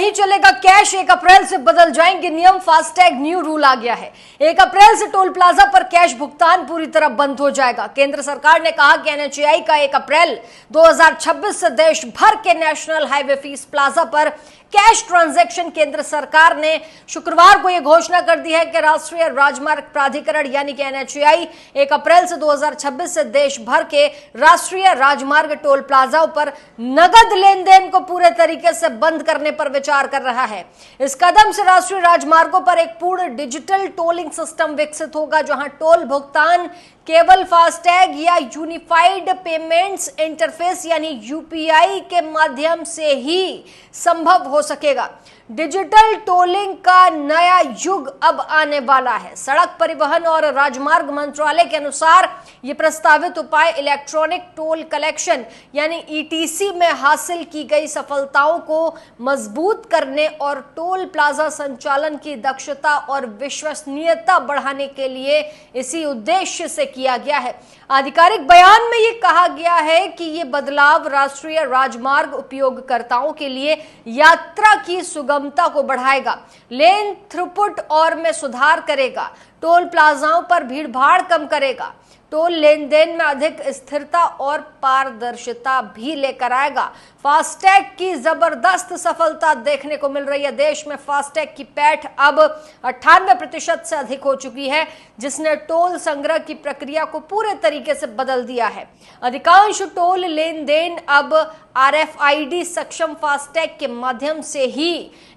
नहीं चलेगा कैश, 1 अप्रैल से बदल जाएंगे नियम, फास्टैग न्यू रूल आ गया है। 1 अप्रैल से टोल प्लाजा पर कैश भुगतान पूरी तरह बंद हो जाएगा। केंद्र सरकार ने कहा कि एनएचएआई का 1 अप्रैल 2026 से देश भर के नेशनल हाईवे फीस प्लाजा पर कैश ट्रांजैक्शन। केंद्र सरकार ने शुक्रवार को यह घोषणा कर दी है कि राष्ट्रीय राजमार्ग प्राधिकरण यानी कि एनएचएआई 1 अप्रैल से 2026 से देश भर के राष्ट्रीय राजमार्ग टोल प्लाजाओं पर नगद लेन देन को पूरे तरीके से बंद करने पर विचार कर रहा है। इस कदम से राष्ट्रीय राजमार्गों पर एक पूर्ण डिजिटल टोलिंग सिस्टम विकसित होगा, जहां टोल भुगतान केवल फास्टैग या यूनिफाइड पेमेंट्स इंटरफेस यानी यूपीआई के माध्यम से ही संभव हो सकेगा। डिजिटल टोलिंग का नया युग अब आने वाला है। सड़क परिवहन और राजमार्ग मंत्रालय के अनुसार यह प्रस्तावित उपाय इलेक्ट्रॉनिक टोल कलेक्शन यानी ईटीसी में हासिल की गई सफलताओं को मजबूत करने और टोल प्लाजा संचालन की दक्षता और विश्वसनीयता बढ़ाने के लिए इसी उद्देश्य से किया गया है। आधिकारिक बयान में यह कहा गया है कि यह बदलाव राष्ट्रीय राजमार्ग उपयोगकर्ताओं के लिए यात्रा की सुगमता को बढ़ाएगा, लेन थ्रूपुट और में सुधार करेगा, टोल प्लाजाओं पर भीड़भाड़ कम करेगा, टोल लेन देन में अधिक स्थिरता और पारदर्शिता भी लेकर आएगा। फास्टैग की जबरदस्त सफलता देखने को मिल रही है। देश में फास्टैग की पैठ अब 98% से अधिक हो चुकी है, जिसने टोल संग्रह की प्रक्रिया को पूरे तरीके से बदल दिया है। अधिकांश टोल लेन देन अब आरएफआईडी सक्षम फास्टैग के माध्यम से ही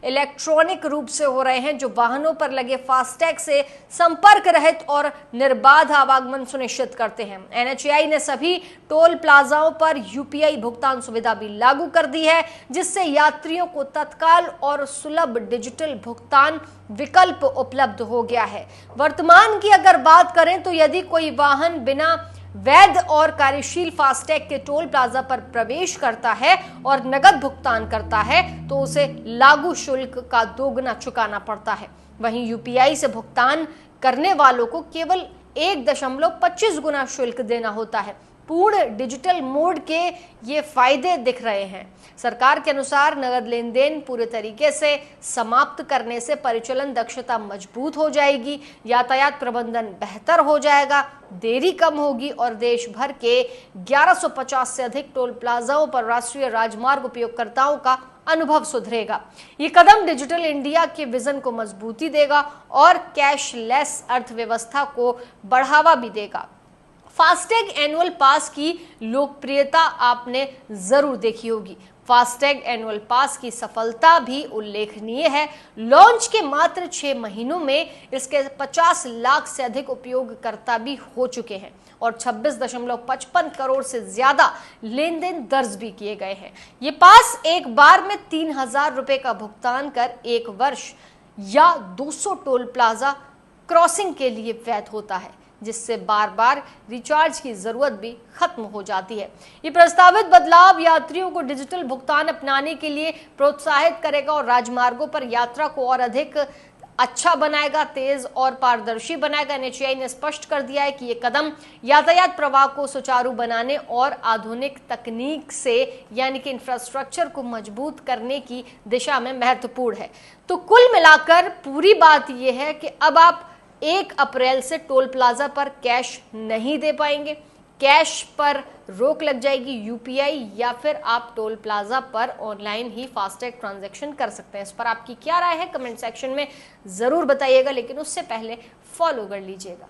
इलेक्ट्रॉनिक रूप से हो रहे हैं, जो वाहनों पर लगे फास्टैग से संपर्क रहित और निर्बाध आवागमन सुनिश्चित करते हैं। एनएचएआई ने सभी टोल प्लाजाओं पर यूपीआई भुगतान सुविधा भी लागू कर दी है, जिससे यात्रियों को तत्काल और सुलभ डिजिटल भुगतान विकल्प उपलब्ध हो गया है। वर्तमान की अगर बात करें तो यदि कोई वाहन बिना वैध और कार्यशील फास्टैग के टोल प्लाजा पर प्रवेश करता है और नगद भुगतान करता है तो उसे लागू शुल्क का दोगुना चुकाना पड़ता है। वहीं यूपीआई से भुगतान करने वालों को केवल 1.25 गुना शुल्क देना होता है। पूर्ण डिजिटल मोड के ये फायदे दिख रहे हैं। सरकार के अनुसार नगद लेन देन पूरे तरीके से समाप्त करने से परिचालन दक्षता मजबूत हो जाएगी, यातायात प्रबंधन बेहतर हो जाएगा, देरी कम होगी और देश भर के 1150 से अधिक टोल प्लाजाओं पर राष्ट्रीय राजमार्ग उपयोगकर्ताओं का अनुभव सुधरेगा। ये कदम डिजिटल इंडिया के विजन को मजबूती देगा और कैशलेस अर्थव्यवस्था को बढ़ावा भी देगा। फास्टैग एनुअल पास की लोकप्रियता आपने जरूर देखी होगी। फास्टैग एनुअल पास की सफलता भी उल्लेखनीय है। लॉन्च के मात्र 6 महीनों में इसके 50 लाख से अधिक उपयोगकर्ता भी हो चुके हैं और 26.55 करोड़ से ज्यादा लेन देन दर्ज भी किए गए हैं। ये पास एक बार में 3,000 रुपए का भुगतान कर 1 वर्ष या 200 टोल प्लाजा क्रॉसिंग के लिए वैध होता है, जिससे बार बार रिचार्ज की जरूरत भी खत्म हो जाती है। ये प्रस्तावित बदलाव यात्रियों को डिजिटल भुगतान अपनाने के लिए प्रोत्साहित करेगा और राजमार्गों पर यात्रा को और अधिक अच्छा बनाएगा, तेज और पारदर्शी बनाएगा। एनएचएआई ने स्पष्ट कर दिया है कि ये कदम यातायात प्रवाह को सुचारू बनाने और आधुनिक तकनीक से यानी कि इंफ्रास्ट्रक्चर को मजबूत करने की दिशा में महत्वपूर्ण है। तो कुल मिलाकर पूरी बात यह है कि अब आप 1 अप्रैल से टोल प्लाजा पर कैश नहीं दे पाएंगे, कैश पर रोक लग जाएगी, यूपीआई या फिर आप टोल प्लाजा पर ऑनलाइन ही फास्टैग ट्रांजैक्शन कर सकते हैं। इस पर आपकी क्या राय है कमेंट सेक्शन में जरूर बताइएगा, लेकिन उससे पहले फॉलो कर लीजिएगा।